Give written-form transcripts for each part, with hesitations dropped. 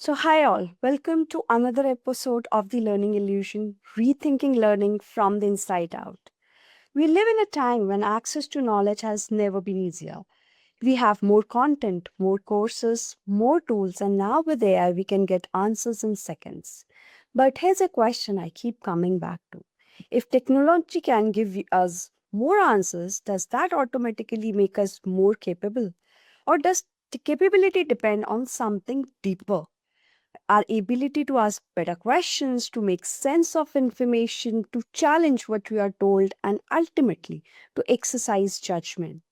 Hi all, welcome to another episode of the Learning Illusion, Rethinking Learning from the Inside Out. We live in a time when access to knowledge has never been easier. We have more content, more courses, more tools, and now with AI, we can get answers in seconds. But here's a question I keep coming back to. If technology can give us more answers, does that automatically make us more capable? Or does the capability depend on something deeper? Our ability to ask better questions, to make sense of information, to challenge what we are told, and ultimately to exercise judgment.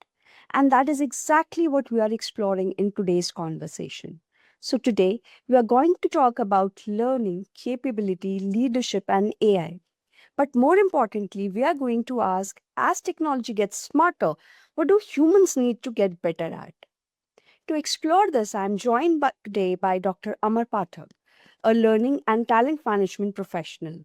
And that is exactly what we are exploring in today's conversation. So, today we are going to talk about learning, capability, leadership, and AI. But more importantly, we are going to ask as technology gets smarter, what do humans need to get better at? To explore this, I am joined today by Dr. Amar Pathak, a learning and talent management professional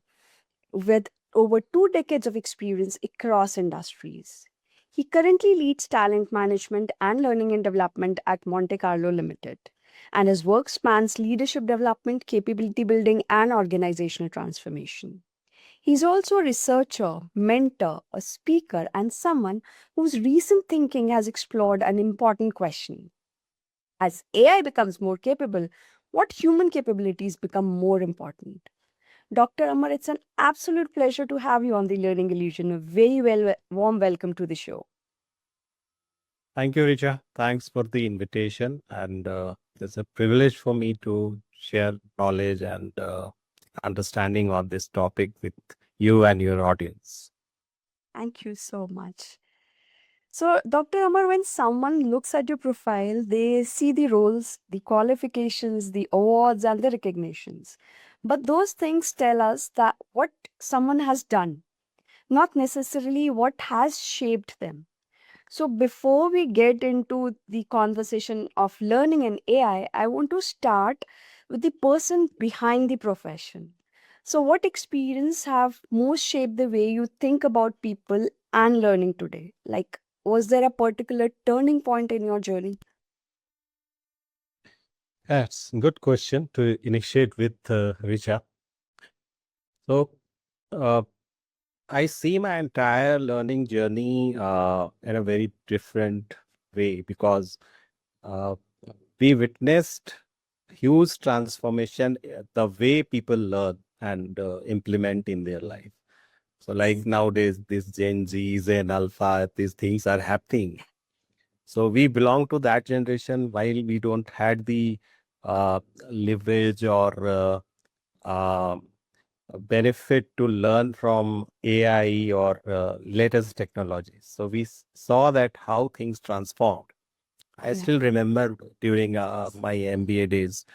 with over 2 decades of experience across industries. He currently leads talent management and learning and development at Monte Carlo Limited, and his work spans leadership development, capability building, and organizational transformation. He's also a researcher, mentor, a speaker, and someone whose recent thinking has explored an important question. As AI becomes more capable, what human capabilities become more important? Dr. Amar, it's an absolute pleasure to have you on the Learning Illusion. A very warm welcome to the show. Thank you, Richa. Thanks for the invitation. And it's a privilege for me to share knowledge and understanding on this topic with you and your audience. Thank you so much. So, Dr. Amar, when someone looks at your profile, they see the roles, the qualifications, the awards, and the recognitions. But those things tell us that what someone has done, not necessarily what has shaped them. So, before we get into the conversation of learning and AI, I want to start with the person behind the profession. So, what experience have most shaped the way you think about people and learning today? Like, was there a particular turning point in your journey? Yes, good question to initiate with, Richa. So, uh, I see my entire learning journey in a very different way because uh, we witnessed huge transformation the way people learn and implement in their life. So like nowadays, this Gen Z, Zen Alpha, these things are happening. So we belong to that generation while we don't had the uh, leverage or uh, benefit to learn from AI or latest technologies. So we saw that how things transformed. I Yeah. still remember during my MBA days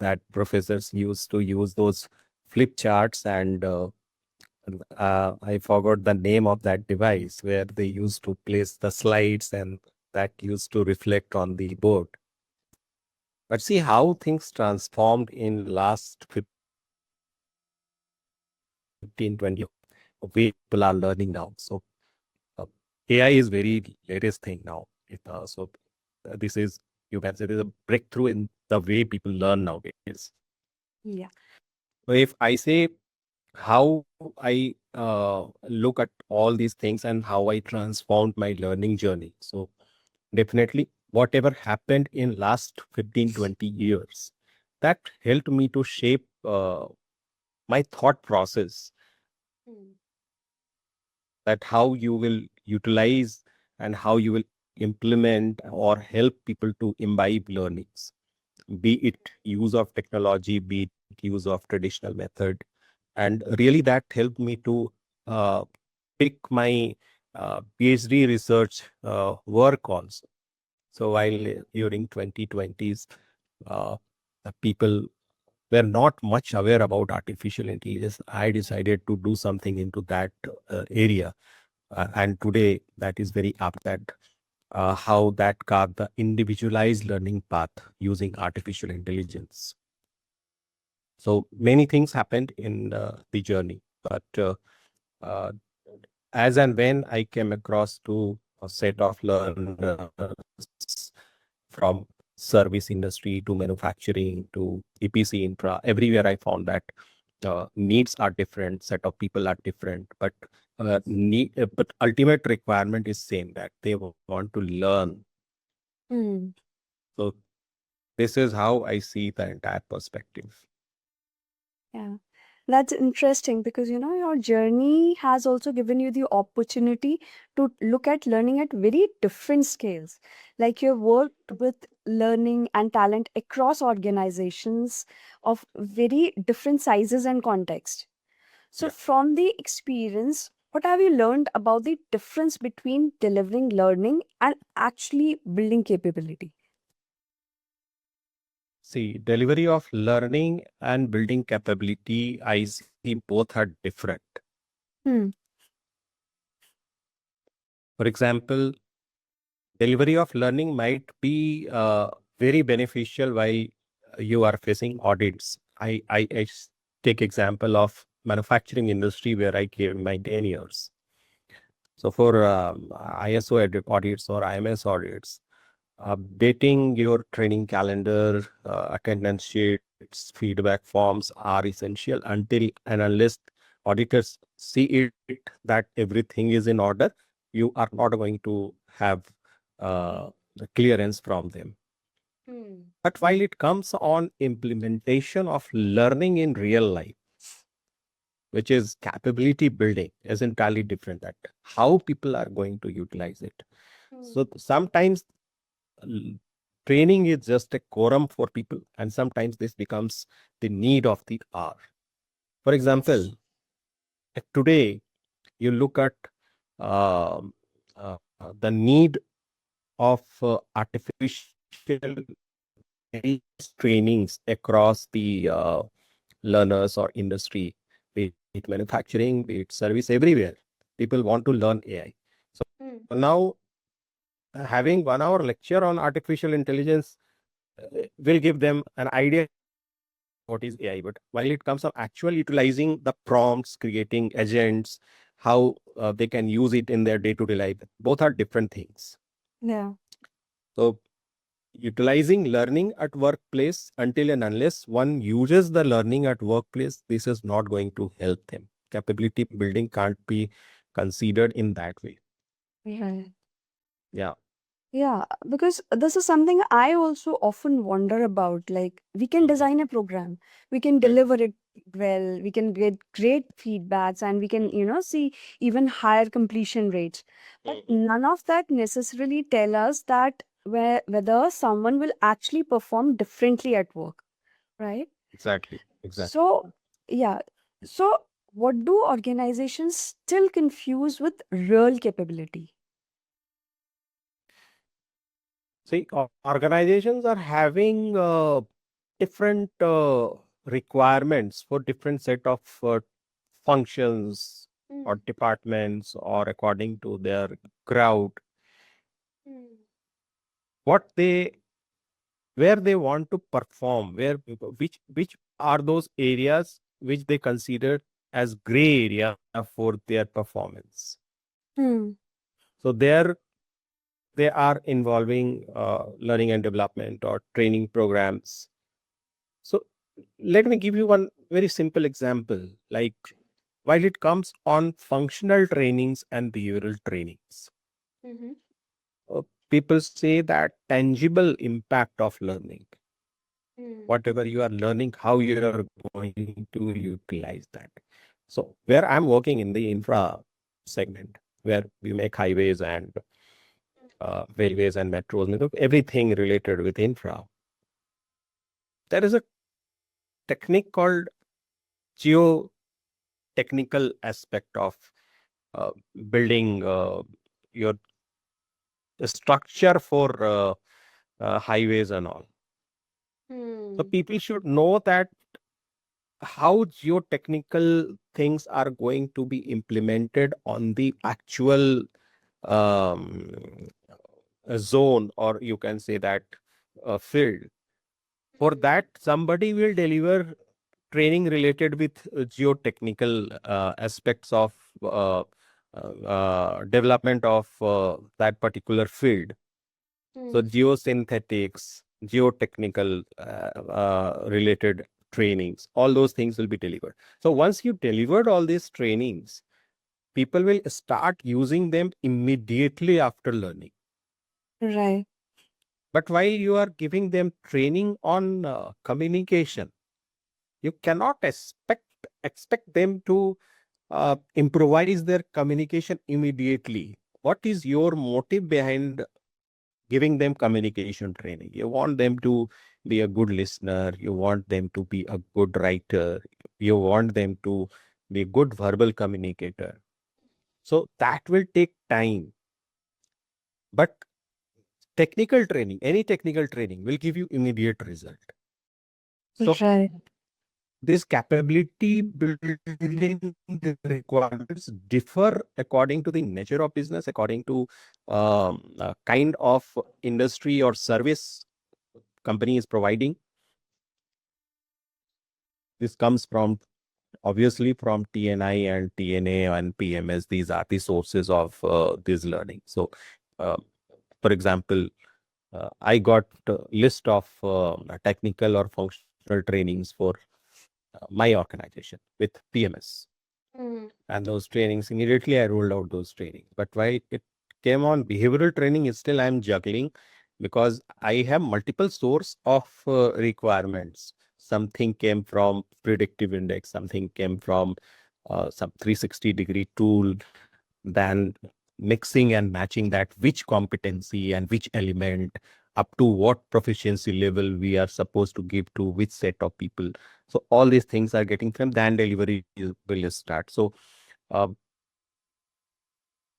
that professors used to use those flip charts and I forgot the name of that device where they used to place the slides and that used to reflect on the board. But see how things transformed in last 15, 20 way people are learning now. So uh, AI is very latest thing now. This is, you can say, this is a breakthrough in the way people learn nowadays. Yeah. So if I say how I look at all these things and how I transformed my learning journey. So definitely whatever happened in last 15, 20 years, that helped me to shape my thought process, Mm. that how you will utilize and how you will implement or help people to imbibe learnings, be it use of technology, be it use of traditional method. And really that helped me to uh, pick my PhD research work also. So while during 2020s, uh, the people were not much aware about artificial intelligence, I decided to do something into that area. And today that is very apt at how that carved the individualized learning path using artificial intelligence. So many things happened in the journey, but uh, as and when I came across to a set of learners from service industry to manufacturing to EPC infra. Everywhere I found that needs are different, set of people are different, but but ultimate requirement is same, that they want to learn. Hmm. So this is how I see the entire perspective. Yeah. That's interesting because your journey has also given you the opportunity to look at learning at very different scales. Like you've worked with learning and talent across organizations of very different sizes and context. So, Yeah. from the experience, what have you learned about the difference between delivering learning and actually building capability? See, delivery of learning and building capability, I see both are different. Hmm. For example, delivery of learning might be very beneficial while you are facing audits. Take example of manufacturing industry where I gave my 10 years. So for ISO audits or IMS audits, updating your training calendar, attendance sheets, feedback forms are essential until analysts, auditors see it that everything is in order. You are not going to have the clearance from them. Hmm. But while it comes on implementation of learning in real life, which is capability building, is entirely different. That how people are going to utilize it. So sometimes l- training is just a quorum for people, and sometimes this becomes the need of the hour. For example, Yes. today you look at the need of artificial trainings across the learners or industry, be it manufacturing, be it service, everywhere. People want to learn AI. So Hmm. now, having 1 hour lecture on artificial intelligence will give them an idea what is AI. But while it comes to actual utilizing the prompts, creating agents, how they can use it in their day-to-day life, both are different things. Yeah. So utilizing learning at workplace, until and unless one uses the learning at workplace, this is not going to help them. Capability building can't be considered in that way. Yeah. Yeah. Yeah, because this is something I also often wonder about. Like, we can Mhm. design a program, we can Right. deliver it well, we can get great feedbacks, and we can, see even higher completion rates. But Mhm. none of that necessarily tell us that whether someone will actually perform differently at work, right? Exactly. Exactly. So, yeah. So, what do organizations still confuse with real capability? See, organizations are having different requirements for different set of functions or Mm, departments, or according to their crowd, mm, what they where they want to perform, which are those areas which they consider as gray area for their performance. mm, So there they are involving learning and development or training programs. So let me give you one very simple example. Like, while it comes on functional trainings and behavioral trainings, mhm, uh, people say that tangible impact of learning, mm, whatever you are learning, how you are going to utilize that. So where I'm working in the infra segment, where we make highways and railways and metros, everything related with infra, there is a technique called geotechnical aspect of uh, building your structure for highways and all. So mm, people should know that how geotechnical things are going to be implemented on the actual um, zone, or you can say that field. For that, somebody will deliver training related with geotechnical aspects of development of that particular field. So mm, geosynthetics. geotechnical related trainings. All those things will be delivered. So once you delivered all these trainings, people will start using them immediately after learning. Right. But while you are giving them training on communication, you cannot expect them to improvise their communication immediately. What is your motive behind giving them communication training? You want them to be a good listener. You want them to be a good writer. You want them to be a good verbal communicator. So that will take time. But technical training, any technical training will give you immediate result. So Right. this capability building requirements differ according to the nature of business, according to kind of industry or service company is providing. This comes from obviously from TNI and TNA and PMS. These are the sources of this learning. So, uh, for example, I got a list of technical or functional trainings for my organization with PMS. And those trainings, immediately I rolled out those trainings. But while it came on behavioral training, still I'm juggling because I have multiple source of requirements. Something came from predictive index, something came from some 360-degree tool, then mixing and matching that which competency and which element up to what proficiency level we are supposed to give to which set of people. So all these things are getting from then delivery will start. So uh,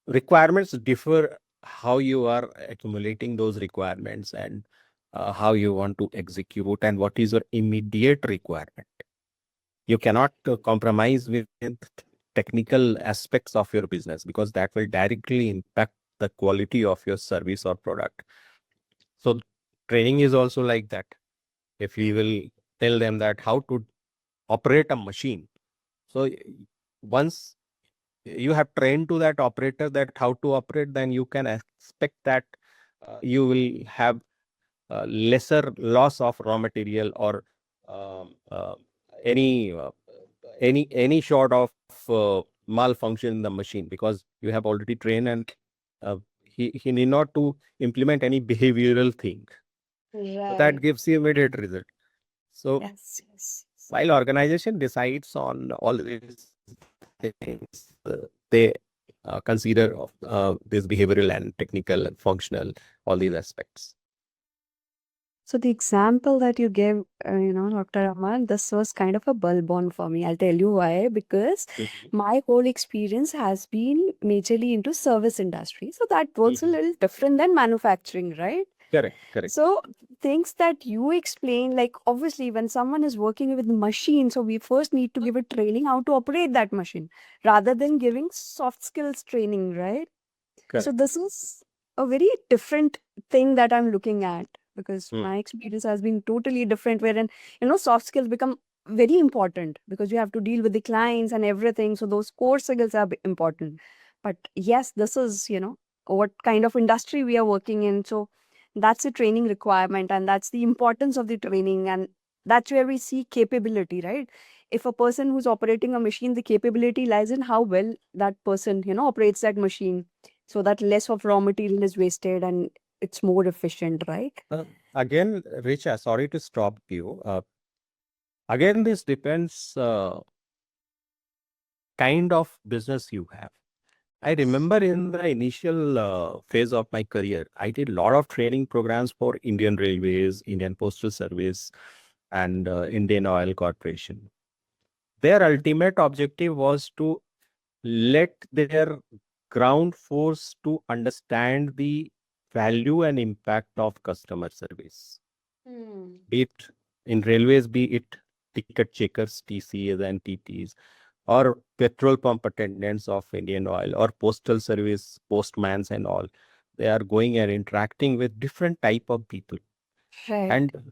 requirements differ how you are accumulating those requirements and how you want to execute and what is your immediate requirement. You cannot compromise with technical aspects of your business because that will directly impact the quality of your service or product. So training is also like that. If we will tell them that how to operate a machine, so once you have trained to that operator that how to operate, then you can expect that you will have lesser loss of raw material or um, uh, any uh, any sort of malfunction in the machine because you have already trained and he need not to implement any behavioral thing. So that Right. gives you immediate result. So Yes. Yes. while organization decides on all these things, they consider of this behavioral and technical and functional, all these aspects. So the example that you gave, Dr. Rahman, this was kind of a bulb on for me. I'll tell you why. Because Mhm. my whole experience has been majorly into service industry. So that works a Mhm. little different than manufacturing, right? Correct, correct. So things that you explain, like obviously when someone is working with machine, so we first need to give a training how to operate that machine rather than giving soft skills training, right? So Correct. this is a very different thing that I'm looking at because Mm. my experience has been totally different wherein, soft skills become very important because you have to deal with the clients and everything. So those core skills are important. But yes, this is, what kind of industry we are working in. So that's the training requirement and that's the importance of the training. And that's where we see capability, right? If a person who's operating a machine, the capability lies in how well that person, operates that machine so that less of raw material is wasted and it's more efficient, right? Again, Richa, sorry to stop you. Again, this depends kind of business you have. I remember in the initial phase of my career, I did a lot of training programs for Indian Railways, Indian Postal Service, and Indian Oil Corporation. Their ultimate objective was to let their ground force to understand the value and impact of customer service. Hmm. Be it in railways, be it ticket checkers, TCAs and TTs, or petrol pump attendants of Indian Oil, or postal service postmans and all. They are going and interacting with different type of people. Right. And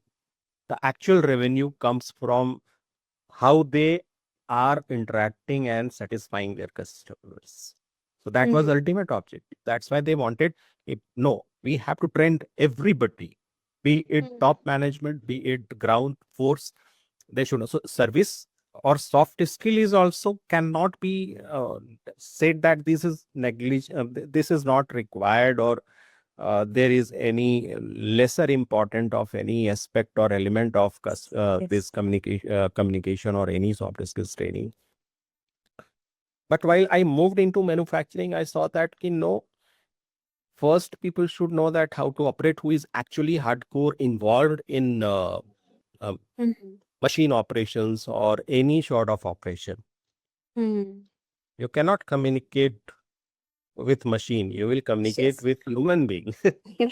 the actual revenue comes from how they are interacting and satisfying their customers. So that was Mhm. ultimate objective. That's why they wanted, no, we have to train everybody. be it top management, be it ground force, they should know. So service or soft skill is also cannot be said that this is this is not required, or there is any lesser important of any aspect or element of Yes. this communication or any soft skills training. But while I moved into manufacturing, I saw that no, first people should know that how to operate, who is actually hardcore involved in uh, Mhm. machine operations or any sort of operation. Mhm. You cannot communicate with machine, you will communicate Yes. with human being.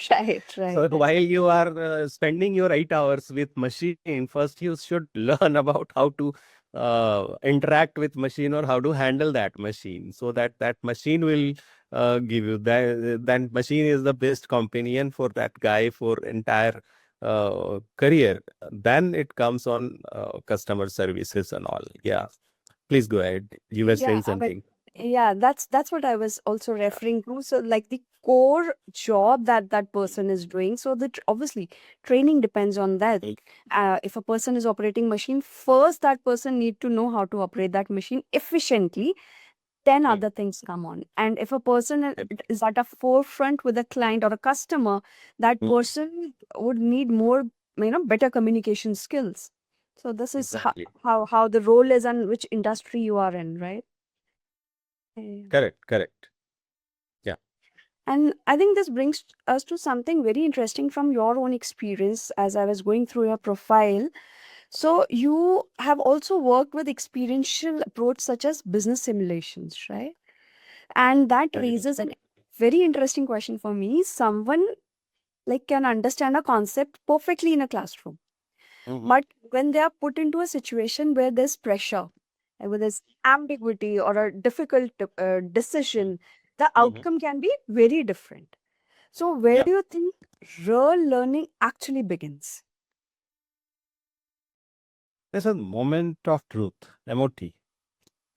Right, So right. while you are spending your 8 hours with machine, first you should learn about how to interact with machine or how to handle that machine, so that that machine will give you that. That machine is the best companion for that guy for entire career. Then it comes on customer services and all. Yeah, please go ahead. You were Yeah, saying I mean, something. yeah, that's what I was also referring to. So, like the core job that that person is doing. So, obviously training depends on that. If a person is operating machine, first that person need to know how to operate that machine efficiently. Then Mm. other things come on. And if a person is at a forefront with a client or a customer, that Mm. person would need more, better communication skills. So this is Exactly. how the role is and which industry you are in, right? Yeah. Correct, correct. Yeah. And I think this brings us to something very interesting from your own experience as I was going through your profile. So you have also worked with experiential approach such as business simulations, right? And that Correct. raises a very interesting question for me. Someone like can understand a concept perfectly in a classroom, Mhm. but when they are put into a situation where there's pressure, where there's ambiguity or a difficult decision, the Mhm. outcome can be very different. So where Yeah. do you think real learning actually begins? There's a moment of truth, MOT.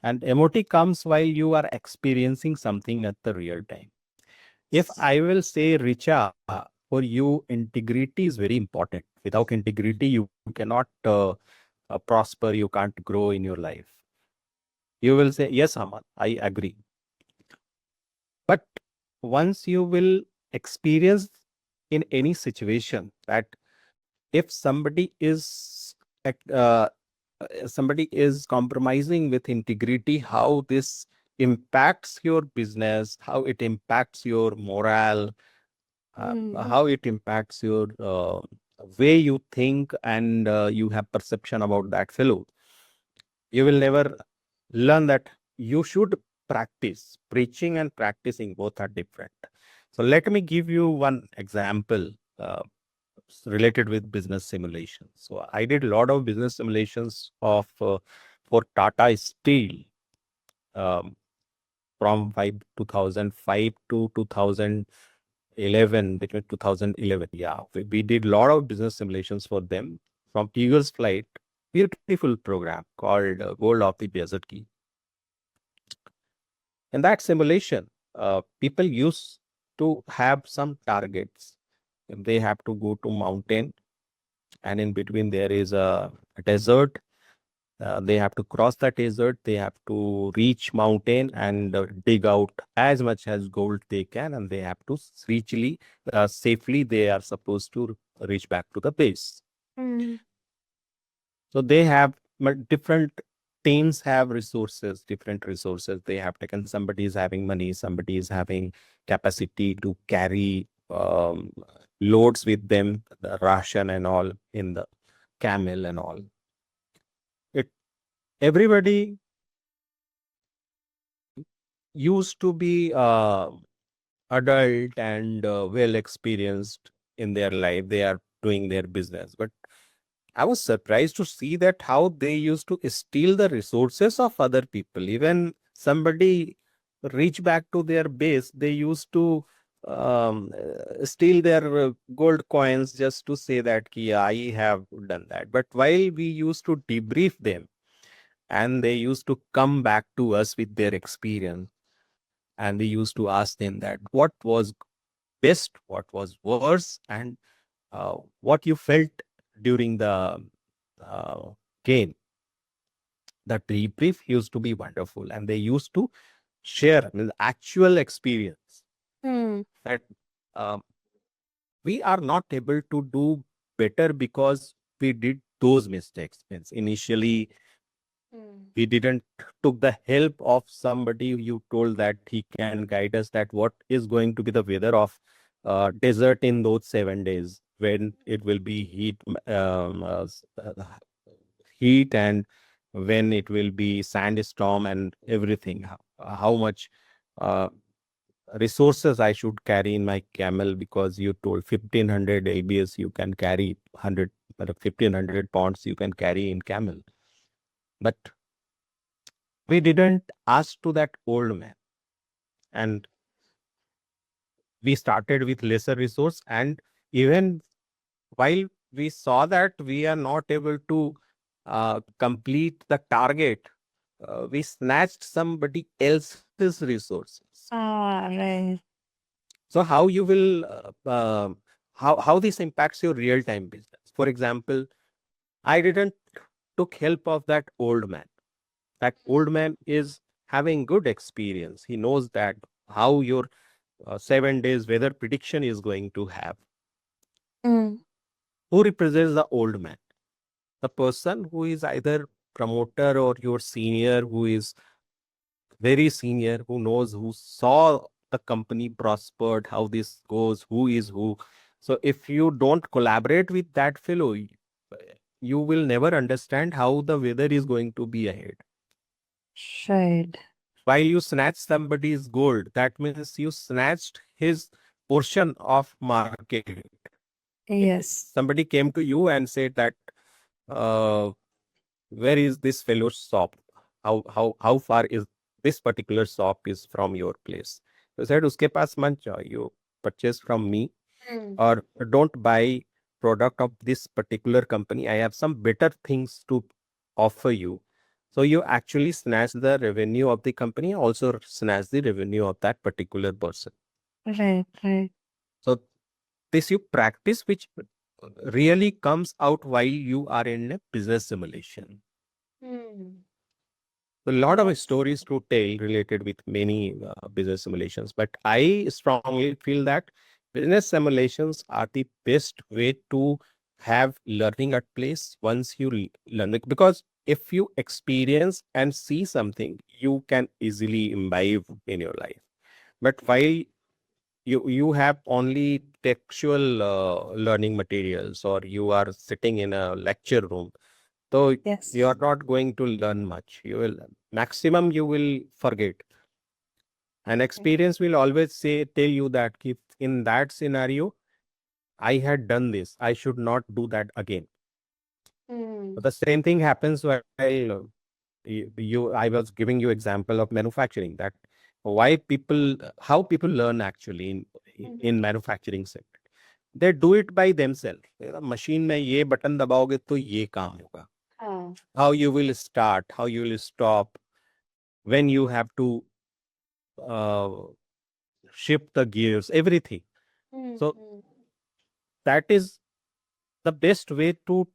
And MOT comes while you are experiencing something at the real time. If I will say, Richa, for you, integrity is very important. Without integrity, you cannot prosper, you can't grow in your life. You will say, yes, Aman, I agree. But once you will experience in any situation that if somebody is compromising with integrity, how this impacts your business, how it impacts your morale, Hmm. how it impacts your way you think, and you have perception about that fellow, you will never learn that. You should practice. Preaching and practicing both are different. So let me give you one example related with business simulations. So I did a lot of business simulations of for Tata Steel, um, from 2005 to 2011, between 2011. Yeah, we did a lot of business simulations for them from Eagles Flight. Beautiful program called Gold of the Desert Key. In that simulation, people used to have some targets. They have to go to mountain, and in between there is a desert. They have to cross the desert. They have to reach mountain and dig out as much as gold they can, and they have to safely. They are supposed to reach back to the base. Hmm. So they have different teams have resources, different resources. They have taken, somebody is having money, somebody is having capacity to carry loads with them, the ration and all in the camel and all. It Everybody used to be adult and well experienced in their life. They are doing their business, but I was surprised to see that how they used to steal the resources of other people. Even somebody reach back to their base, they used to steal their gold coins just to say that Ki, I have done that. But while we used to debrief them, and they used to come back to us with their experience, and we used to ask them that what was best, what was worse, and what you felt during the uh, game. The debrief used to be wonderful, and they used to share, I mean, actual experience Hmm. that um, we are not able to do better because we did those mistakes. Means initially Hmm. we didn't took the help of somebody you told that he can guide us, that what is going to be the weather of desert in those 7 days when it will be heat, and when it will be sandstorm and everything, how much uh, resources I should carry in my camel, because you told 1500 abs you can carry 100, 1500 pounds you can carry in camel. But we didn't ask to that old man, and we started with lesser resource, and even while we saw that we are not able to complete the target, we snatched somebody else's resources. Ah, right. So how you will how this impacts your real time business? For example, I didn't took help of that old man. That old man is having good experience. He knows that how your 7 days weather prediction is going to have. Hmm. Who represents the old man? The person who is either promoter or your senior, who is very senior, who knows, who saw the company prospered, how this goes, who is who. So if you don't collaborate with that fellow, you will never understand how the weather is going to be ahead. Right. While you snatch somebody's gold, that means you snatched his portion of market. Yes. Somebody came to you and said that, uh, where is this fellow's shop? How far is this particular shop is from your place? So said, uske paas mat jao, you purchase from me, Hmm. or don't buy product of this particular company. I have some better things to offer you. So you actually snatch the revenue of the company, also snatch the revenue of that particular person. Right. Right. So this you practice, which really comes out while you are in a business simulation. Hmm. A lot of That's stories to tell related with many business simulations, but I strongly feel that business simulations are the best way to have learning at place once you learn it, because if you experience and see something, you can easily imbibe in your life. But while you have only textual learning materials, or you are sitting in a lecture room, so you yes. are not going to learn much. You will maximum you will forget. And experience will always say tell you that if in that scenario I had done this, I should not do that again. Hmm. But the same thing happens while you I was giving you example of manufacturing, that why people how people learn actually Mhm. in manufacturing sector. They do it by themselves. Machine में ये button दबाओगे तो ये काम होगा. Ah. How you will start, how you will stop, when you have to uh, shift the gears, everything. Hmm. So Hmm. that is the best way to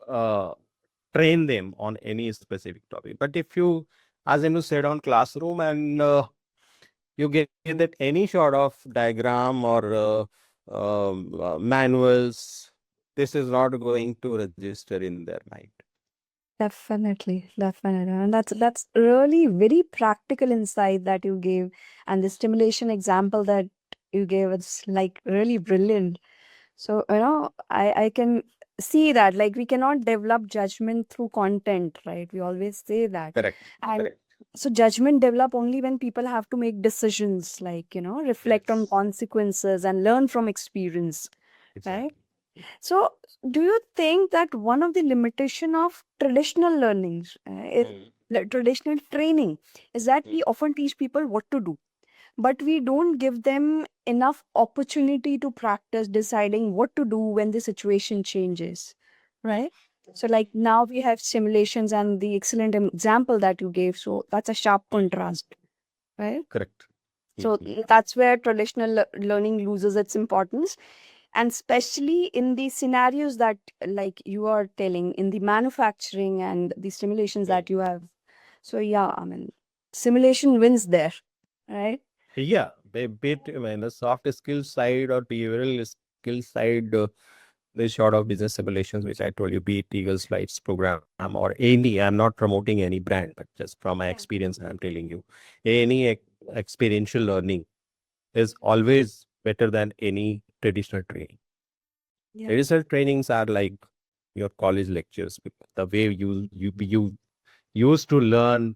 uh, train them on any specific topic. But if you ask them to sit on classroom and you get that any sort of diagram or manuals, this is not going to register in their mind. Definitely, definitely. And that's really very practical insight that you gave. And the stimulation example that you gave is like really brilliant. So, I can see that like we cannot develop judgment through content, right? We always say that. Correct. And Correct. so judgment develop only when people have to make decisions, like, reflect on Yes. consequences and learn from experience, right? Exactly. So, do you think that one of the limitation of traditional learnings, Mm. traditional training, is that Mm. we often teach people what to do, but we don't give them enough opportunity to practice deciding what to do when the situation changes, right? So, like now we have simulations and the excellent example that you gave. So, that's a sharp Mm. contrast, right? Correct. So, Mhm. that's where traditional learning loses its importance. And especially in the scenarios that, like you are telling, in the manufacturing and the simulations that you have. So yeah, I mean, simulation wins there, right? Yeah, bit in the soft skill side or behavioral skill side, this sort of business simulations, which I told you, be it Eagles Flights program or any, I'm not promoting any brand, but just from my Yeah. experience, I'm telling you, any experiential learning is always better than any traditional training. Yeah. Traditional trainings are like your college lectures, the way you used to learn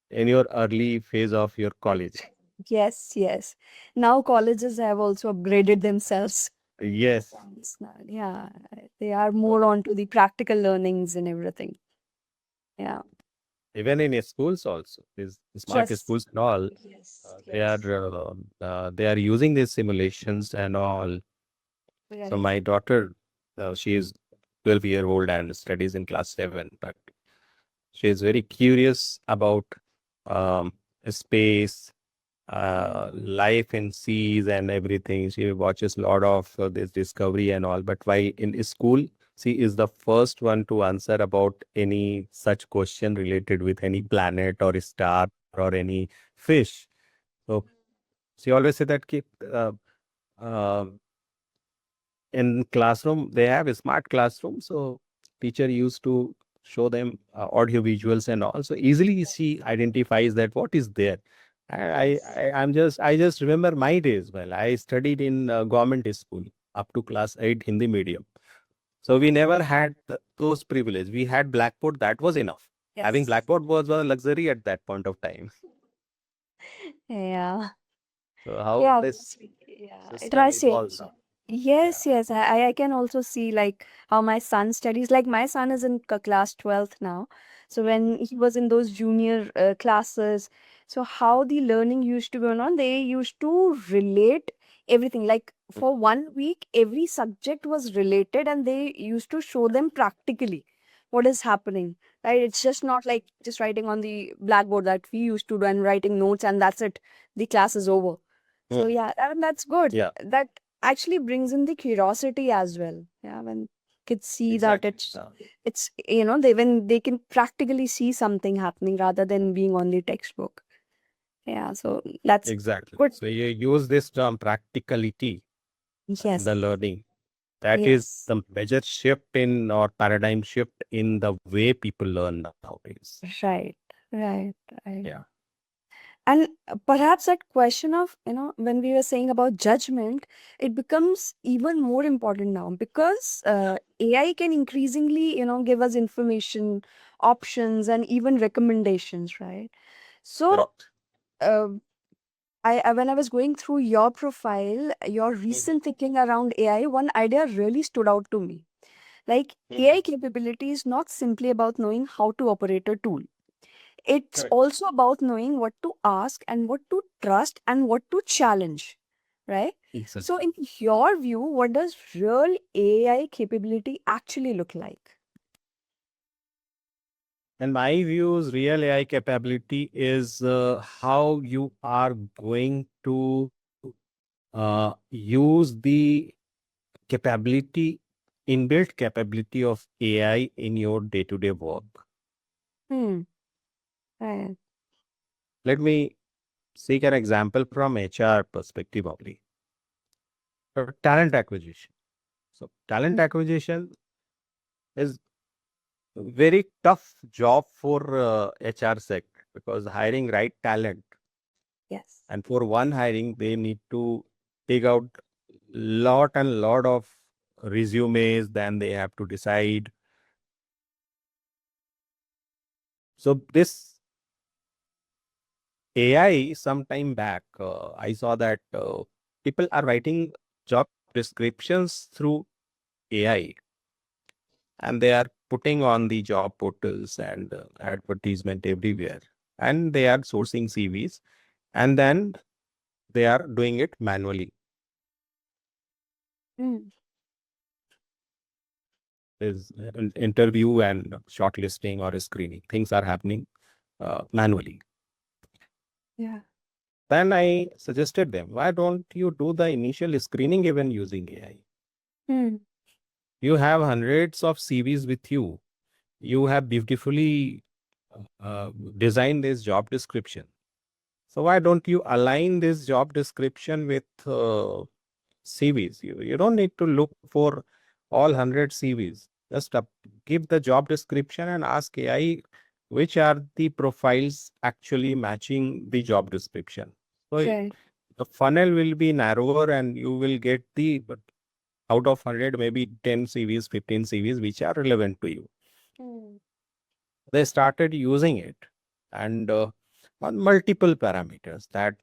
in your early phase of your college. Yes, yes. Now colleges have also upgraded themselves. Yes. It's yeah, they are more on to the practical learnings and everything. Yeah. Even in schools also, these smart Yes. schools and all, Yes. they Yes. are using these simulations and all. So Right. my daughter, she is 12-year-old and studies in class 7, but she is very curious about um, space, life in seas and everything. She watches a lot of this discovery and all. But why in school, she is the first one to answer about any such question related with any planet or star or any fish. So she always said that keep uh, in classroom they have a smart classroom, so teacher used to show them audio visuals and all, so easily she identifies that what is there. I just remember my days. Well, I studied in government school up to class 8 Hindi medium, so we never had those privilege. We had blackboard, that was enough. Having Yes. blackboard was a luxury at that point of time. Yeah. So how Yeah. this Yeah. It system has evolves changed. now. Yeah. Yes, yes. I can also see like how my son studies. Like my son is in class 12th now. So when he was in those junior classes, so how the learning used to go on, they used to relate everything. Like for 1 week, every subject was related and they used to show them practically what is happening. Right? It's just not like just writing on the blackboard that we used to do and writing notes and that's it. The class is over. So Mm. yeah, and that's good. Yeah, That actually brings in the curiosity as well. Yeah, when kids see that exactly. it's they when they can practically see something happening rather than being on the textbook. Yeah, so that's Exactly. good. So you use this term practicality in Yes. the learning. That is Yes. the major shift in or paradigm shift in the way people learn nowadays. Right. Right. Right. Yeah. And perhaps that question of, when we were saying about judgment, it becomes even more important now because AI can increasingly, give us information, options, and even recommendations, right? So, Correct. uh, when I was going through your profile, your Mhm. recent thinking around AI, one idea really stood out to me. Like AI Mhm. capability is not simply about knowing how to operate a tool. It's Correct. also about knowing what to ask and what to trust and what to challenge, right? So, Exactly. in your view, what does real AI capability actually look like? And my views, real AI capability is how you are going to use the capability, inbuilt capability of AI in your day-to-day work. Hmm. Right. Let me seek an example from HR perspective only. Talent acquisition. So talent Mm. acquisition is very tough job for HR sector because hiring right talent, Yes. and for one hiring they need to take out lot of resumes, then they have to decide. So this AI sometime back, I saw that people are writing job descriptions through AI, and they are putting on the job portals and advertisement everywhere, and they are sourcing CVs, and then they are doing it manually. Mm. There's an interview and shortlisting or screening. Things are happening manually. Yeah. Then I suggested them, why don't you do the initial screening even using AI? Hmm. You have hundreds of CVs with you. You have beautifully designed this job description. So why don't you align this job description with CVs? You don't need to look for all 100 CVs. Just give the job description and ask AI which are the profiles actually matching the job description. So Right. the funnel will be narrower and you will get the out of 100, maybe 10 CVs, 15 CVs, which are relevant to you. Hmm. They started using it and on multiple parameters that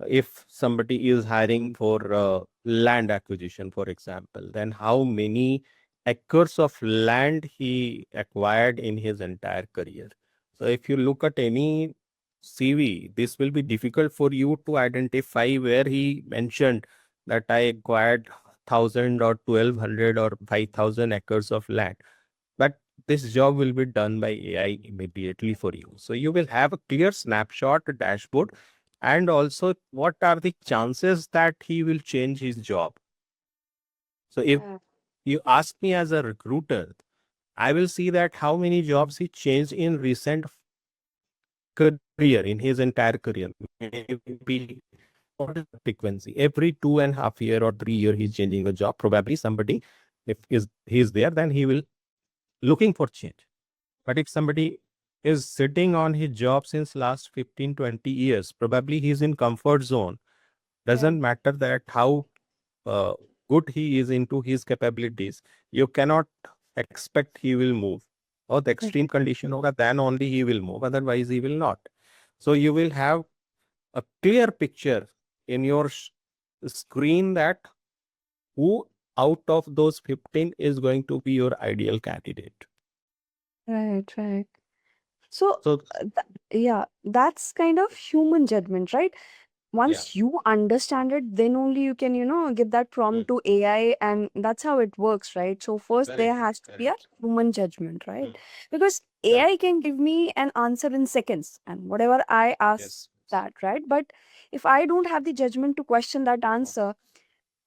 if somebody is hiring for land acquisition, for example, then how many acres of land he acquired in his entire career. So if you look at any CV, this will be difficult for you to identify where he mentioned that I acquired 1,000 or 1,200 or 5,000 acres of land. But this job will be done by AI immediately for you. So you will have a clear snapshot, a dashboard, and also what are the chances that he will change his job. So if Yeah. you ask me as a recruiter, I will see that how many jobs he changed in recent career, in his entire career. Maybe what is the frequency? Every 2.5 year or 3 year, he's changing a job. Probably somebody, if he's there, then he will looking for change. But if somebody is sitting on his job since last 15, 20 years, probably he's in comfort zone. Right. Doesn't matter that how uh, good he is into his capabilities. You cannot expect he will move. Or the Right. extreme condition hoga, then only he will move. Otherwise, he will not. So you will have a clear picture in your screen that who out of those 15 is going to be your ideal candidate. Right. Right. So, So yeah, that's kind of human judgment, right? yeah. Once you understand it, then only you can, give that Mm. prompt to AI, and that's how it works, right? So, first, there Correct. has to be a Correct. human judgment, right? Mm. Because Correct. AI can give me an answer in seconds, and whatever I ask Yes. that, right? But if I don't have the judgment to question that answer,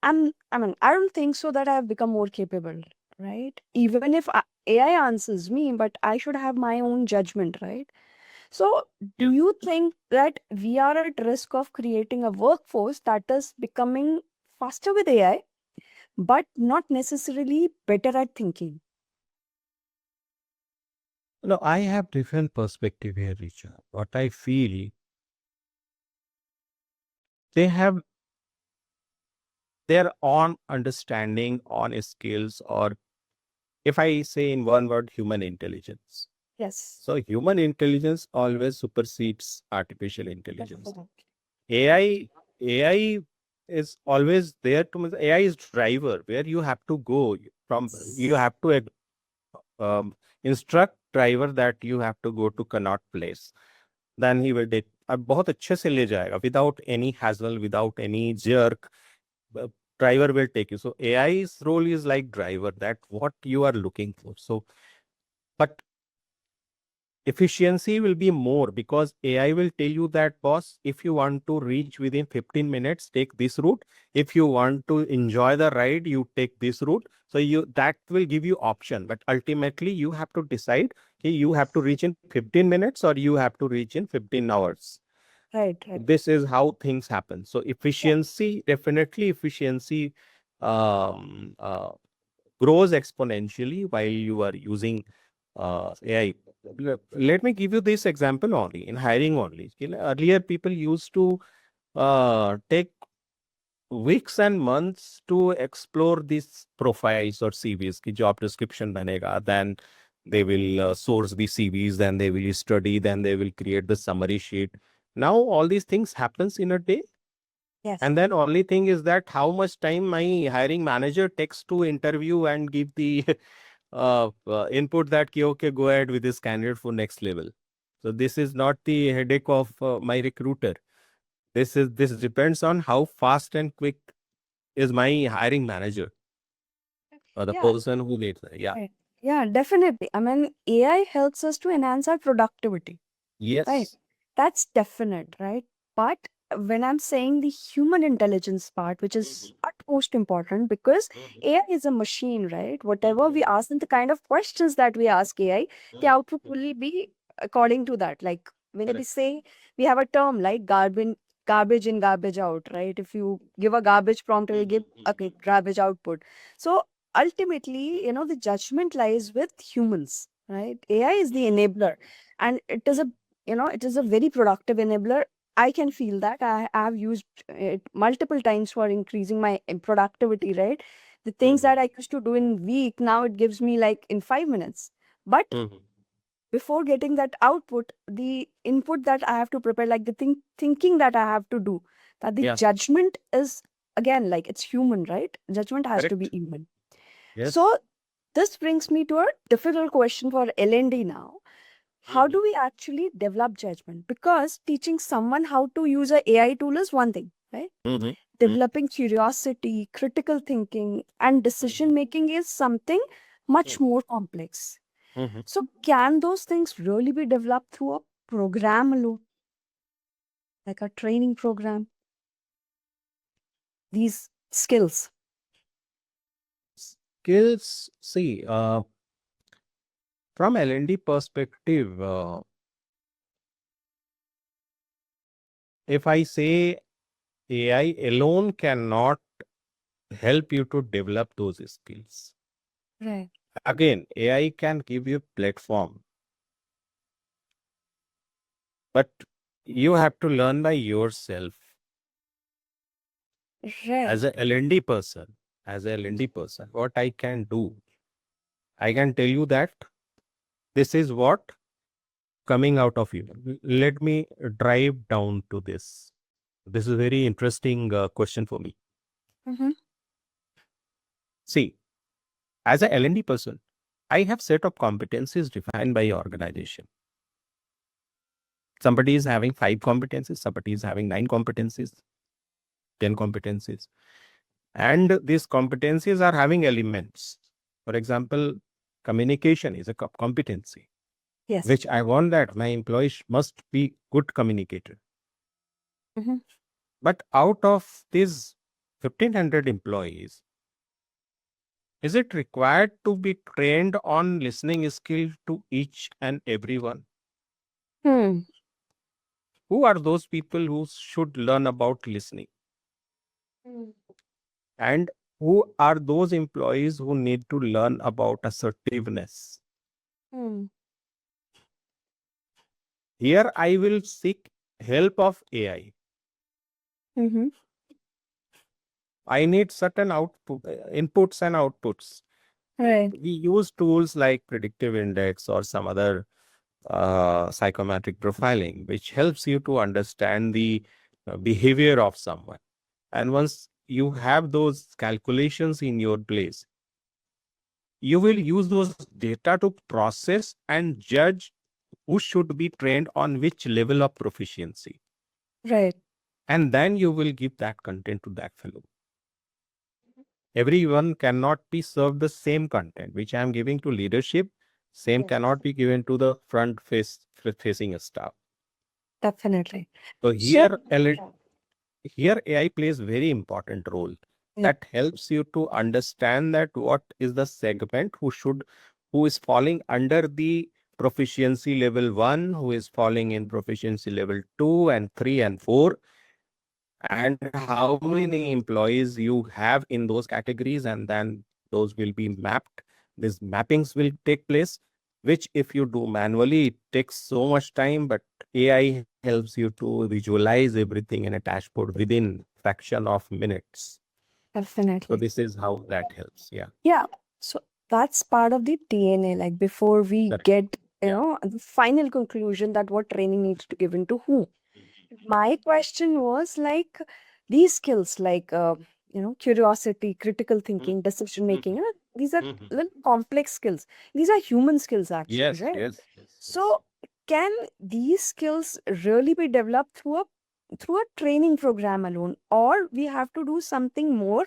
I don't think so that I've become more capable, right? Even if AI answers me, but I should have my own judgment, right? So, do Yeah. you think that we are at risk of creating a workforce that is becoming faster with AI, but not necessarily better at thinking? No, I have different perspective here, Richa. What I feel, they have their own understanding, on skills, or if I say in one word, human intelligence. Yes. So human intelligence always supersedes artificial intelligence. Definitely. AI, AI is always there to AI is driver where you have to go from. You have to instruct driver that you have to go to Connaught Place. Then he will take अब बहुत अच्छे से ले जाएगा without any hassle, without any jerk. uh, Driver will take you. So AI's role is like driver, that what you are looking for. So, but efficiency will be more because AI will tell you that, boss, if you want to reach within 15 minutes, take this route. If you want to enjoy the ride, you take this route. So you that will give you option. But ultimately, you have to decide, okay, you have to reach in 15 minutes or you have to reach in 15 hours. Right, right. This is how things happen. So Yeah. efficiency, definitely efficiency um, uh, grows exponentially while you are using AI. Let me give you this example only in hiring only. Earlier, people used to take weeks and months to explore these profiles or CVs. Ki job description banega, then they will source the CVs, then they will study, then they will create the summary sheet. Now all these things happens in a day, Yes. and then only thing is that how much time my hiring manager takes to interview and give the input that ki, okay, go ahead with this candidate for next level. So this is not the headache of my recruiter. This depends on how fast and quick is my hiring manager or the Yeah. person who leads. Yeah. Right. Yeah, definitely. I mean, AI helps us to enhance our productivity, right? Yes. That's definite, right? But when I'm saying the human intelligence part, which is utmost important, because AI is a machine, right? Whatever we ask and the kind of questions that we ask AI, the output will be according to that. Like when we Correct. say, we have a term like garbage in, garbage out, right? If you give a garbage prompt, it will give a garbage output. So ultimately, the judgment lies with humans, right? AI is the enabler, and it is a very productive enabler. I can feel that. I have used it multiple times for increasing my productivity, right? The things that I used to do in week, now it gives me like in 5 minutes. But Mhm. before getting that output, the input that I have to prepare, like the thinking that I have to do, that the Yeah. judgment is, again, like it's human, right? Judgment has to be Correct. human. Yes. So this brings me to a difficult question for L&D now. How do we actually develop judgment? Because teaching someone how to use a AI tool is one thing, right? Mhm. Developing curiosity, critical thinking, and decision making is something much more complex. Mhm. So, can those things really be developed through a program alone, like a training program? These skills. Skills. See, from L&D perspective, if I say AI alone cannot help you to develop those skills. Right. Again, AI can give you platform, but you have to learn by yourself as Right. a L&D person. As a L&D person, what I can do, I can tell you that this is what coming out of you. Let me drive down to this. This is a very interesting question for me. Mm-hmm. See, as a L&D person, I have set of competencies defined by organization. Somebody is having 5 competencies, somebody is having 9 competencies, 10 competencies. And these competencies are having elements. For example, communication is a competency, Yes. which I want that my employees must be good communicator. Mm-hmm. But out of these 1500 employees, is it required to be trained on listening skill to each and everyone? Hmm. Who are those people who should learn about listening? Hmm. And who are those employees who need to learn about assertiveness? Hmm. Here I will seek help of AI. Mm-hmm. I need certain output, inputs and outputs. Right. We use tools like predictive index or some other psychometric profiling, which helps you to understand the behavior of someone. And once you have those calculations in your place, you will use those data to process and judge who should be trained on which level of proficiency. Right. And then you will give that content to that fellow. Everyone cannot be served the same content, which I am giving to leadership. Same Yes. cannot be given to the facing staff. Definitely. So So, here AI plays very important role yeah. that helps you to understand that what is the segment who is falling under the proficiency level 1, who is falling in proficiency level 2 and 3 and 4, and how many employees you have in those categories, and then those will be mapped. These mappings will take place, which if you do manually, it takes so much time, but AI helps you to visualize everything in a dashboard within fraction of minutes. So Definitely. this is how that helps. Yeah, Yeah. So that's part of the DNA. Like before we correct. get, Yeah. the final conclusion that what training needs to give into who. My question was like these skills, like curiosity, critical thinking, decision making. These are little complex skills. These are human skills actually, Yes, right? yes, yes, yes. So can these skills really be developed through a training program alone, or we have to do something more,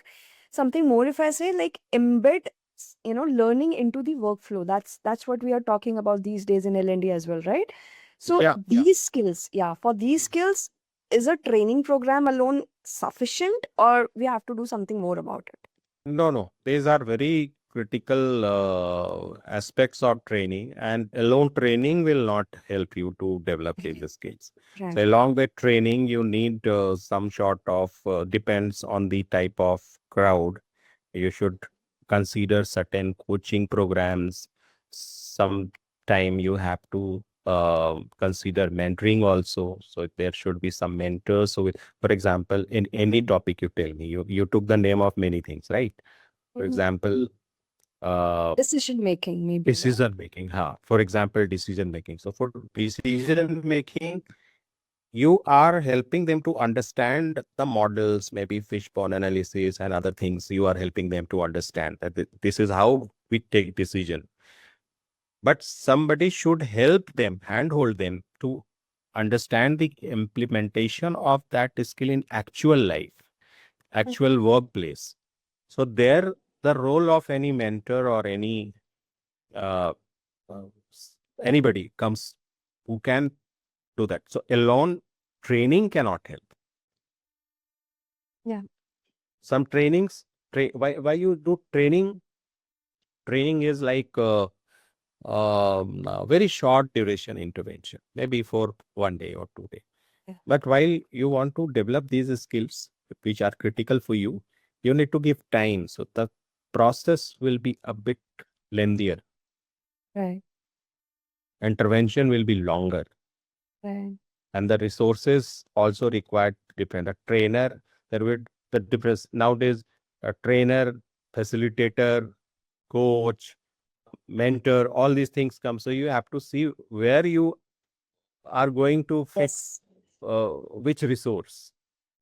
if I say, like embed learning into the workflow? That's what we are talking about these days in L&D as well, right? So Yeah. these skills, yeah, for these skills, is a training program alone sufficient, or we have to do something more about it? No, no. These are very critical aspects of training, and alone training will not help you to develop these skills. So, Right. along with training, you need some sort of depends on the type of crowd. You should consider certain coaching programs. Sometime you have to consider mentoring also. So there should be some mentors. So, for example, in any topic you tell me, you took the name of many things, right? For Mhm. example, uh, Decision making, maybe. Yeah. decision making. For example, decision making. So for decision making, you are helping them to understand the models, maybe fishbone analysis and other things. You are helping them to understand that this is how we take decision. But somebody should help them, handhold them to understand the implementation of that skill in actual life, actual workplace. So there, the role of any mentor or any uh, anybody comes who can do that. So alone training cannot help. Yeah. Some trainings, why you do training? Training is like a very short duration intervention, maybe for 1 day or 2 day. Yeah. But while you want to develop these skills, which are critical for you, you need to give time. So the process will be a bit lengthier. Right. Intervention will be longer, Right. and the resources also required different. A trainer, there will the difference nowadays. A trainer, facilitator, coach, mentor, all these things come. So you have to see where you are going to fit Yes. which resource.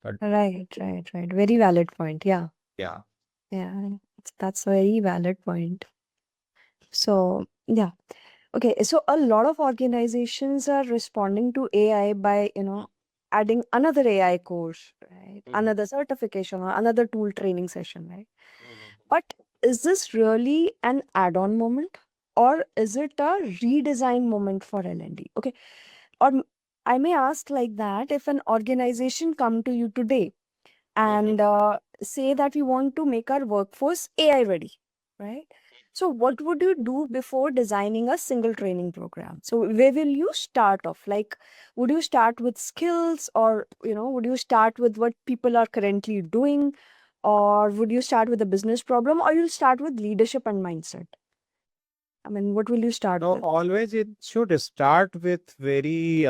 Right. Right. Right. Very valid point. Yeah. Yeah. Yeah. That's a very valid point. So, yeah. Okay, so a lot of organizations are responding to AI by, adding another AI course, right? Mhm. Another certification or another tool training session, right? Mhm. But is this really an add-on moment, or is it a redesign moment for L&D? Okay, or I may ask like that, if an organization come to you today Mhm. and say that we want to make our workforce AI ready, right? So, what would you do before designing a single training program? So, where will you start off? Like, would you start with skills, or would you start with what people are currently doing, or would you start with a business problem, or you'll start with leadership and mindset? I mean, what will you start No, with? always it should start with very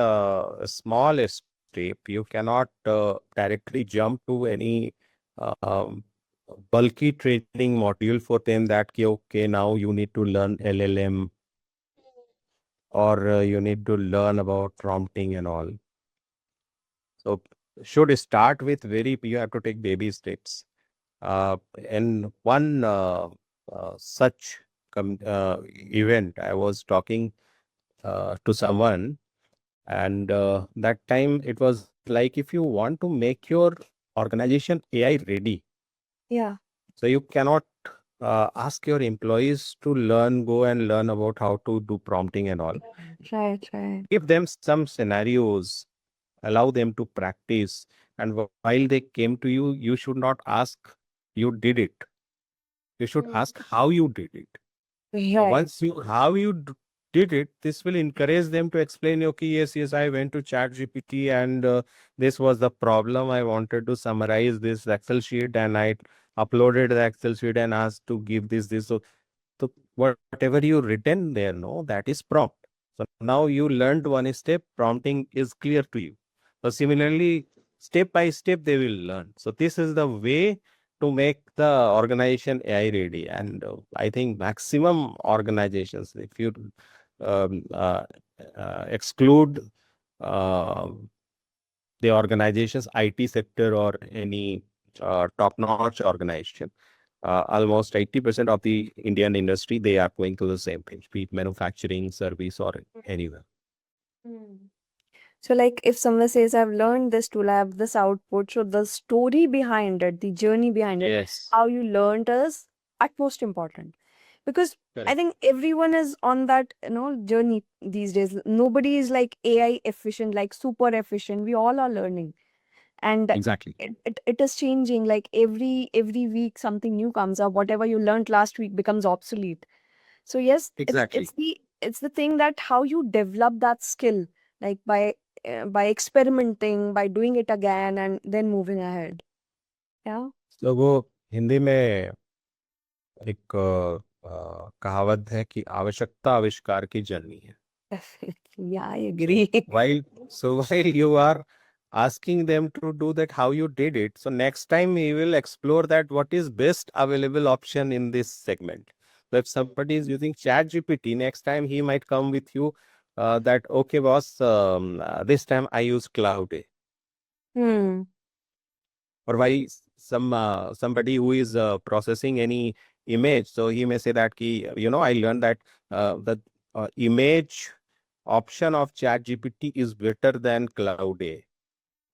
small step. You cannot directly jump to any um, bulky training module for them that, okay, now you need to learn LLM or you need to learn about prompting and all. So should start with you have to take baby steps. In one such event, I was talking to someone, and that time it was like, if you want to make your organization AI ready, Yeah. so you cannot ask your employees to go and learn about how to do prompting and all. Right, right. Give them some scenarios, allow them to practice, and while they came to you, you should not ask you did it. You should ask how you did it. Right. Once you how you did it, this will encourage them to explain, okay, yes, yes, I went to chat GPT, and this was the problem. I wanted to summarize this Excel sheet, and I uploaded the Excel sheet and asked to give this. So whatever you written there, no, that is prompt. So now you learned one step, prompting is clear to you. So similarly, step by step, they will learn. So this is the way to make the organization AI ready. And I think maximum organizations, if you um, uh, exclude uh, the organization's IT sector or any top-notch organization, almost 80% of the Indian industry, they are going to the same page, be it manufacturing, service, or anywhere. So, like, if someone says, I've learned this tool, I have this output, so the story behind it, the journey behind it, Yes, how you learned is utmost important. Because I correct. think everyone is on that, journey these days. Nobody is like AI efficient, like super efficient. We all are learning. And Exactly. it is changing, like every week something new comes up. Whatever you learned last week becomes obsolete. So yes, Exactly. it's the thing that how you develop that skill, like by experimenting, by doing it again and then moving ahead. Yeah. तो वो हिंदी में एक कहावत है कि आवश्यकता आविष्कार की जननी है. Definitely. Yeah, I So agree. while you are asking them to do that, how you did it. So next time we will explore that what is best available option in this segment. So if somebody is using Chat GPT, next time he might come with you that okay, boss, this time I use Cloud. Hmm. Or why somebody who is processing any image, so he may say that ki, I learned that the image option of Chat GPT is better than Cloud A.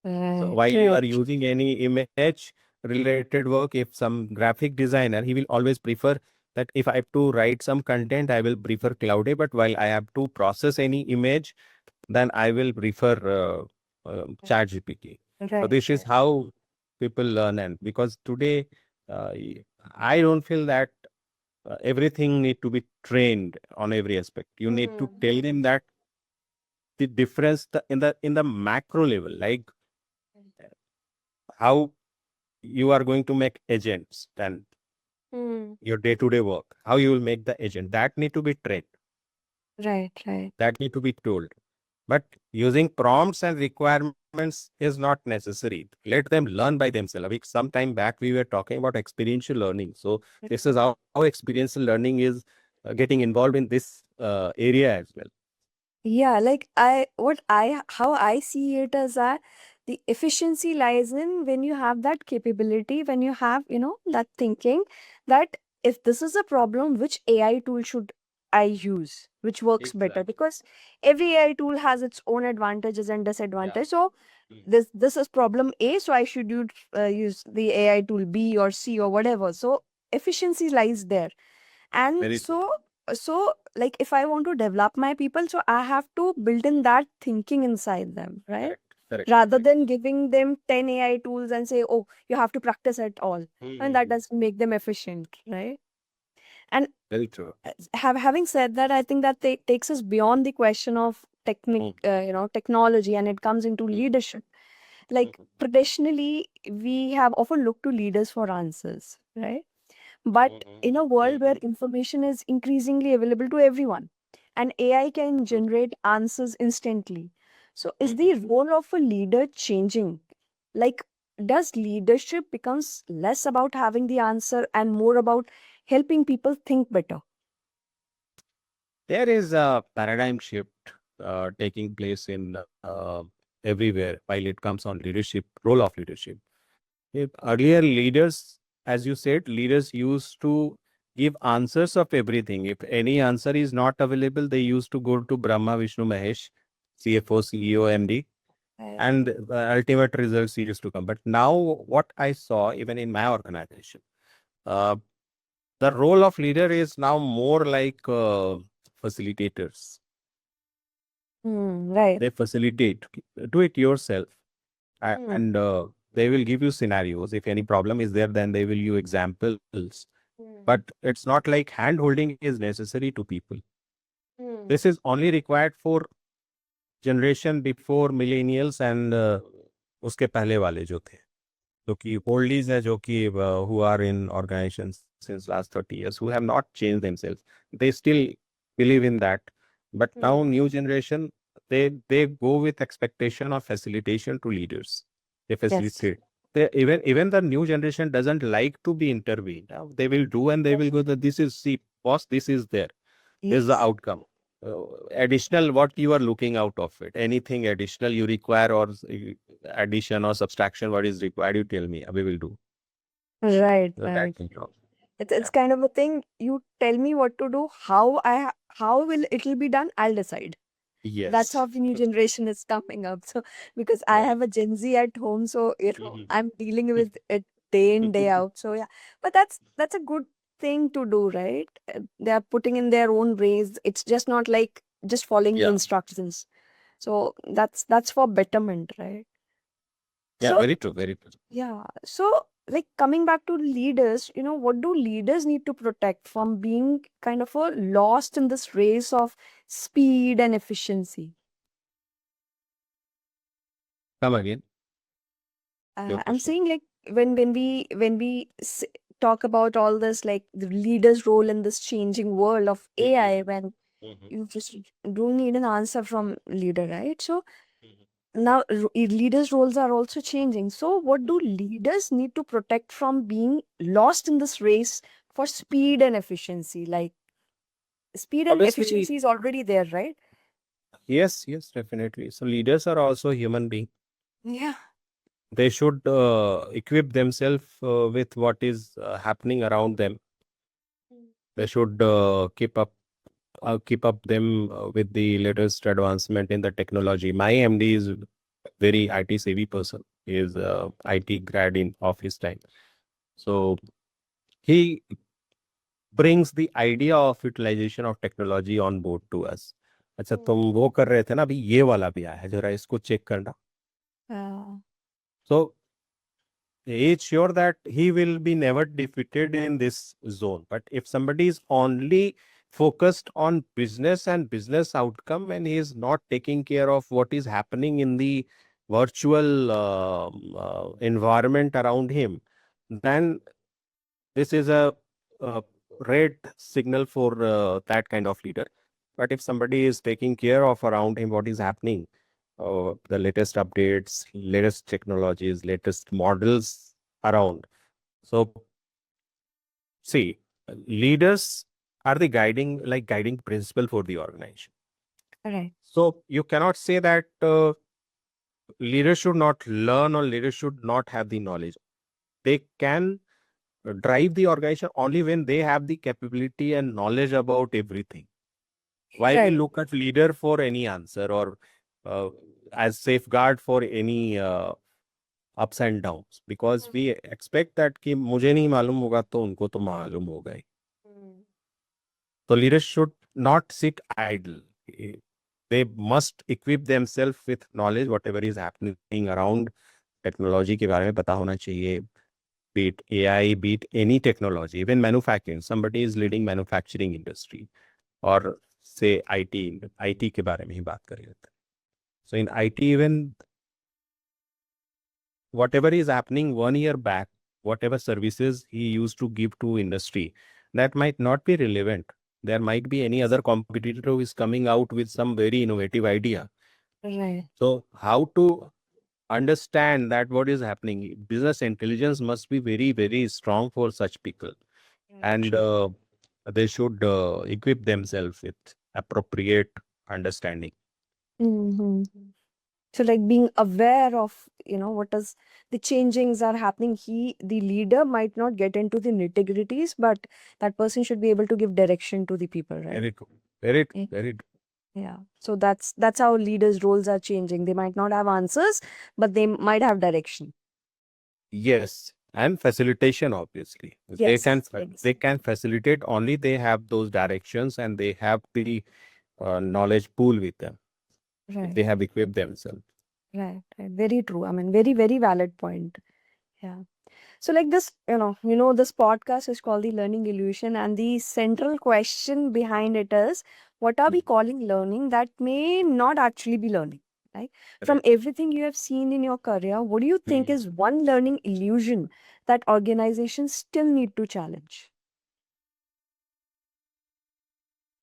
So while you True. are using any image related work, if some graphic designer, he will always prefer that if I have to write some content, I will prefer Cloud A. But while I have to process any image, then I will prefer Chat GPT. So Right, this is right. how people learn, and because today uh, I don't feel that everything need to be trained on every aspect. You need to Hmm. tell them that the difference in the macro level, like how you are going to make agents and Hmm. your day-to-day work, how you will make the agent, that need to be trained, Right, right. that need to be told. But using prompts and requirements is not necessary. Let them learn by themselves. Like some time back, we were talking about experiential learning. So this is how experiential learning is getting involved in this area as well. Yeah, like how I see it is that the efficiency lies in when you have that capability, when you have, that thinking that if this is a problem, which AI tool should I use, which works better? Exactly. Because every AI tool has its own advantages and Yeah. disadvantages. So Mm. this is problem A, so I should use the AI tool B or C or whatever. So efficiency lies there. And Very true. so like if I want to develop my people, so I have to build in that thinking inside them, right? Correct. Correct. Rather Correct. than giving them 10 AI tools and say, oh, you have to practice it all, and that Mhm. doesn't make them efficient, right? And Very true. having said that, I think that takes us beyond the question of Mm. technology, and it comes into Mm. leadership. Like Mhm. traditionally we have often looked to leaders for answers, right? But Mhm. in a world where Mhm. information is increasingly available to everyone and AI can Mm. generate answers instantly, so is Mhm. the role of a leader changing? Like, does leadership becomes less about having the answer and more about helping people think better? There is a paradigm shift taking place in everywhere while it comes on leadership, role of leadership. If earlier leaders, as you said, leaders used to give answers of everything. If any answer is not available, they used to go to Brahma, Vishnu, Mahesh, CFO, CEO, MD, Right. and the ultimate results used to come. But now, what I saw, even in my organization, uh, the role of leader is now more like facilitators. Right. They facilitate, do it yourself, Hmm. and they will give you scenarios. If any problem is there, then they will give examples. Hmm. But it's not like hand holding is necessary to people. Hmm. This is only required for generation before millennials and उसके पहले वाले जो थे, जो कि oldies है, जो कि who are in organizations since last 30 years, who have not changed themselves. They still believe in that. But now Hmm. new generation, they go with expectation of facilitation to leaders. They Yes. facilitate. Even the new generation doesn't like to be intervened. They will do and they will go that this is, see, boss, this is there. This is the Yes. outcome. Additional, what you are looking out of it. Anything additional you require, or addition or subtraction, what is required, you tell me. We will do. Right, So that right. can help. It's Yeah. kind of a thing. You tell me what to do, how will it'll be done, I'll decide. That's how Yes. the new generation is coming up. So because I Right. have a Gen Z at home, so Mhm. I'm dealing with it day in, day out. So yeah. But that's a good thing to do, right? They are putting in their own ways. It's just not like just following the Yeah. instructions. So that's for betterment, right? Yeah, So, very true, very true. yeah. So, like coming back to leaders, what do leaders need to protect from being kind of a lost in this race of speed and efficiency? Come again, your I'm question. saying like when we talk about all this, like the leader's role in this changing world of Mhm, AI, when mhm, you just don't need an answer from leader, right? So mhm. now leaders' roles are also changing. So what do leaders need to protect from being lost in this race for speed and efficiency? Like speed and Obviously, efficiency is already there, right? yes, yes, definitely. So leaders are also human beings. Yeah. They should equip themselves with what is happening around them. They should keep up them with the latest advancement in the technology. My MD is very IT savvy person. He is IT grad in of his time. So he brings the idea of utilization of technology on board to us. अच्छा तुम वो कर रहे थे ना अभी ये वाला भी आया है जरा इसको चेक करना. Yeah. So it's sure that he will be never defeated in this zone. But if somebody is only focused on business and business outcome and he is not taking care of what is happening in the virtual environment around him, then this is a red signal for that kind of leader. But if somebody is taking care of around him what is happening, the latest updates, latest technologies, latest models around. So, see, leaders are the guiding principle for the organization. Right. So, you cannot say that leaders should not learn or leaders should not have the knowledge. They can drive the organization only when they have the capability and knowledge about everything. Why we Right. look at leader for any answer or as safeguard for any ups and downs because we expect that कि मुझे नहीं मालूम होगा तो उनको तो मालूम होगा ही. Mm. So leaders should not sit idle. They must equip themselves with knowledge whatever is happening around. Technology के बारे में पता होना चाहिए. Be it AI, be it any technology, even manufacturing. Somebody is leading manufacturing industry or say IT के बारे में ही बात करें. So in IT, even whatever is happening 1 year back, whatever services he used to give to industry, that might not be relevant. There might be any other competitor who is coming out with some very innovative idea. Right. So how to understand that what is happening? Business intelligence must be very, very strong for such people. Right. And they should equip themselves with appropriate understanding. Mm-hmm. So like being aware of what is the changings are happening, the leader might not get into the nitty-gritties, but that person should be able to give direction to the people, right? Very true. Very true. Yeah. Very true. Yeah. So that's how leaders roles are changing. They might not have answers, but they might have direction. Yes, and facilitation obviously. Yes. Yes. They can facilitate only they have those directions and they have the knowledge pool with them. If Right. they have equipped themselves. Right. Right. Very true. I mean, very, very valid point. Yeah. So, like this, this podcast is called The Learning Illusion, and the central question behind it is what are we Mhm. calling learning that may not actually be learning? Right? From Correct. everything you have seen in your career, what do you think Mhm. is one learning illusion that organizations still need to challenge?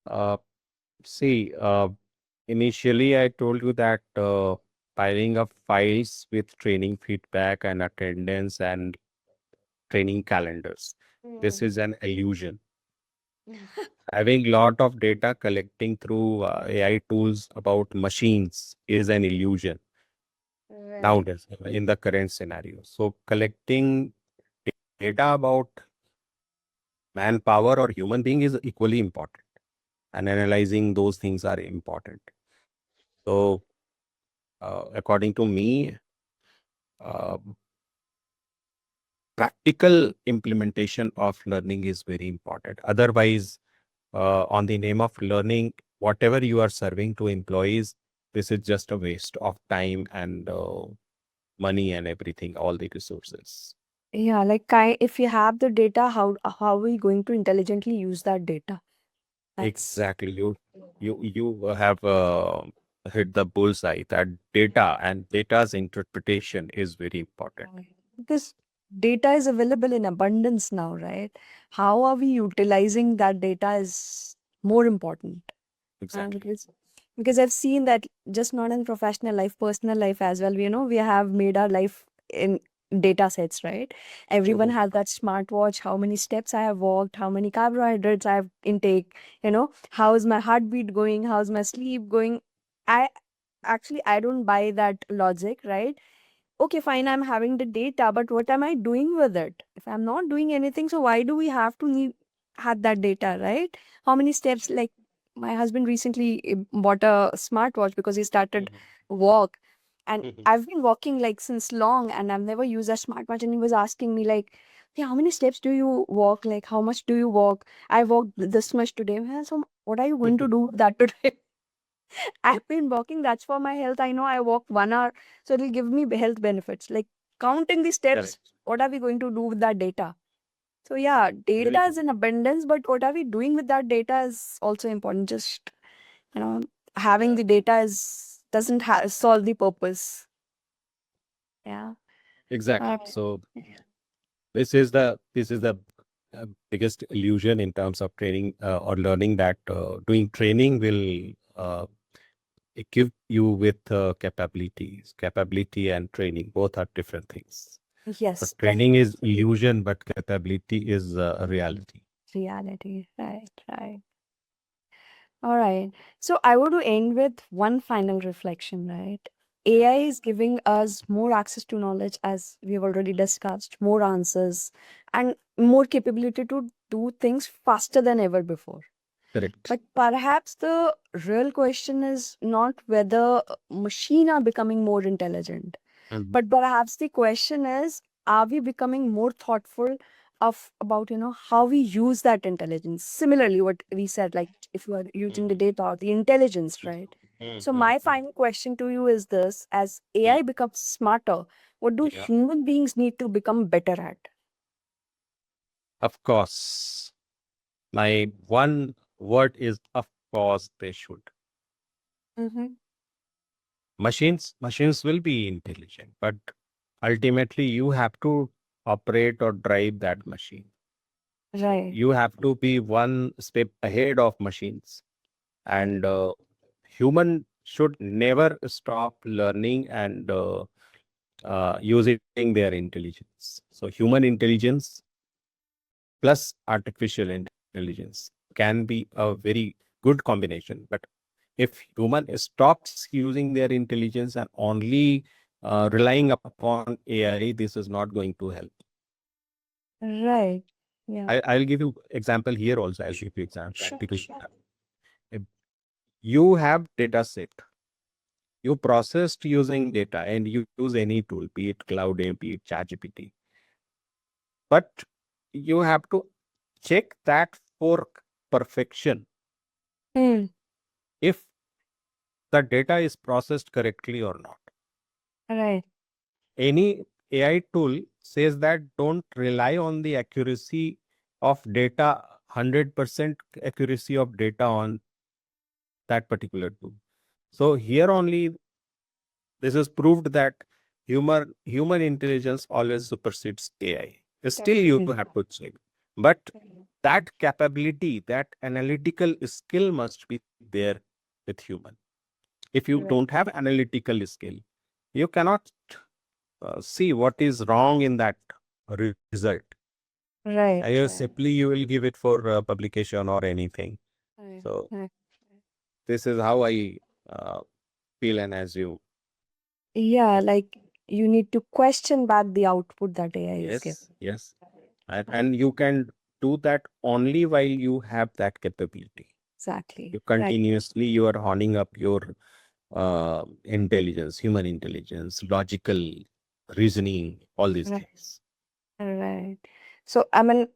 Uh, see, initially I told you that piling up files with training feedback and attendance and training calendars. This Mm. is an illusion. Having lot of data collecting through AI tools about machines is an illusion Right. nowadays in the current scenario. So collecting data about manpower or human being is equally important and analyzing those things are important. So according to me, uh, practical implementation of learning is very important. Otherwise, on the name of learning, whatever you are serving to employees, this is just a waste of time and money and everything, all the resources. Yeah, like if you have the data, how are we going to intelligently use that data? That's Exactly. You have hit the bullseye that data and data's interpretation is very important. right. Because data is available in abundance now, right? How are we utilizing that data is more important. Exactly. Because I've seen that just not in professional life, personal life as well. We have made our life in data sets, right? Everyone Mhm. has that smartwatch, how many steps I have walked, how many carbohydrates I have intake, how's my heartbeat going, how's my sleep going. I I don't buy that logic, right? Okay, fine, I'm having the data, but what am I doing with it? If I'm not doing anything, so why do we have to need had that data, right? How many steps? Like my husband recently bought a smartwatch because he started Mhm. walk, and Mhm. I've been walking like since long, and I've never used a smartwatch. And he was asking me like, "Hey, how many steps do you walk? Like, how much do you walk? I walked this much today." So what are you going to do with that today? I've been walking, that's for my health. I know I walk 1 hour, so it'll give me health benefits. Like counting the steps, Correct. what are we going to do with that data? So yeah, Very data good. is in abundance, but what are we doing with that data is also important. Just, you know, having the data is doesn't solve the purpose. Yeah. Exactly. Uh, So this is the biggest illusion in terms of training or learning, that doing training will equip you with capabilities. Capability and training both are different things. So yes, training is illusion, but capability is a reality. reality. Right, right. All right. So I want to end with one final reflection, right? Yeah. AI is giving us more access to knowledge, as we've already discussed, more answers, and more capability to do things faster than ever before. Correct. But perhaps the real question is not whether machine are becoming more intelligent, Mhm. but perhaps the question is, are we becoming more thoughtful of about how we use that intelligence? Similarly, what we said, like if you are using the Mhm. data or the intelligence, right? So Mhm. my final question to you is this: as Mhm. AI becomes smarter, what do Yeah. human beings need to become better at? Of course. My one word is of course they should. Mm-hmm. Machines will be intelligent, but ultimately you have to operate or drive that machine. So Right. you have to be one step ahead of machines, Right. and human should never stop learning and using their intelligence. So human intelligence plus artificial intelligence can be a very good combination. But if human stops using their intelligence and only relying upon AI, this is not going to help. Right. Yeah. I'll give you example here also. I'll give you example Sure. because if you have data set, you processed using data and you use any tool, be it Cloud, be it ChatGPT, but you have to check that for perfection. Hmm. If the data is processed correctly or not. Right. Any AI tool says that don't rely on the accuracy of data, 100% accuracy of data on that particular tool. So here only this is proved that human intelligence always supersedes AI. Still you Definitely. have to check. But that capability, that analytical skill must be there with human. If you don't Right. have analytical skill, you cannot see what is wrong in that result. Right. Right. Simply you will give it for publication or anything. Right. So Right. this is how I uh, feel and assume. Yeah, like you need to question back the output that AI is Yes, giving. yes. Right. And you can do that only while you have that capability. Exactly. You Right. continuously you are honing up your intelligence, human intelligence, logical reasoning, all these Right. things. Right. So, I mean,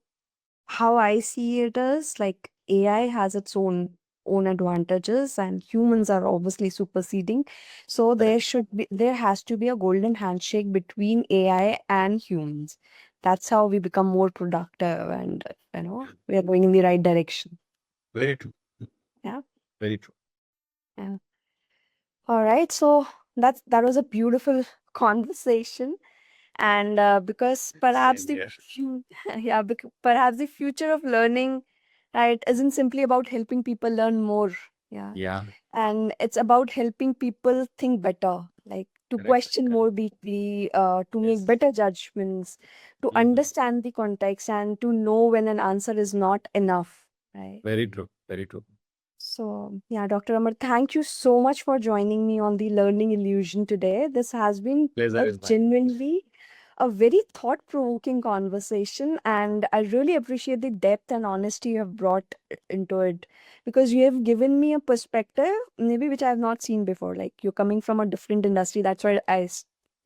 how I see it is like AI has its own own advantages, and humans are obviously superseding. So Correct. there has to be a golden handshake between AI and humans. That's how we become more productive, and we are going in the right direction. Very true. Yeah. Very true. Yeah. All right. So that was a beautiful conversation. And because perhaps Same the here. yeah, perhaps the future of learning, right, isn't simply about helping people learn more. Yeah. Yeah. And it's about helping people think better, like to Correct. question Correct. more deeply, to make Yes. better judgments, to Mhm. understand the context, and to know when an answer is not enough, right? Very true. Very true. So, yeah, Dr. Amar, thank you so much for joining me on the Learning Illusion today. This has been Pleasure a is mine. genuinely a very thought-provoking conversation, and I really appreciate the depth and honesty you have brought into it, because you have given me a perspective maybe which I have not seen before. Like, you're coming from a different industry. That's why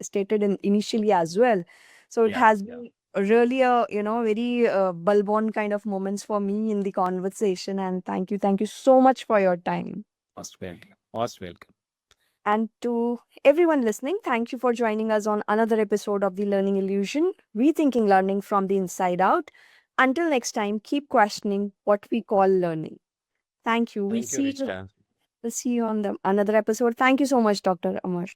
stated in initially as well. So it Yeah. has Yeah. been really a very bulb on kind of moments for me in the conversation, and thank you so much for your time. Most welcome. Most welcome. And to everyone listening, thank you for joining us on another episode of the Learning Illusion, rethinking learning from the inside out. Until next time, keep questioning what we call learning. Thank you. Thank you, Richa. We'll see you on the another episode. Thank you so much, Dr. Amar.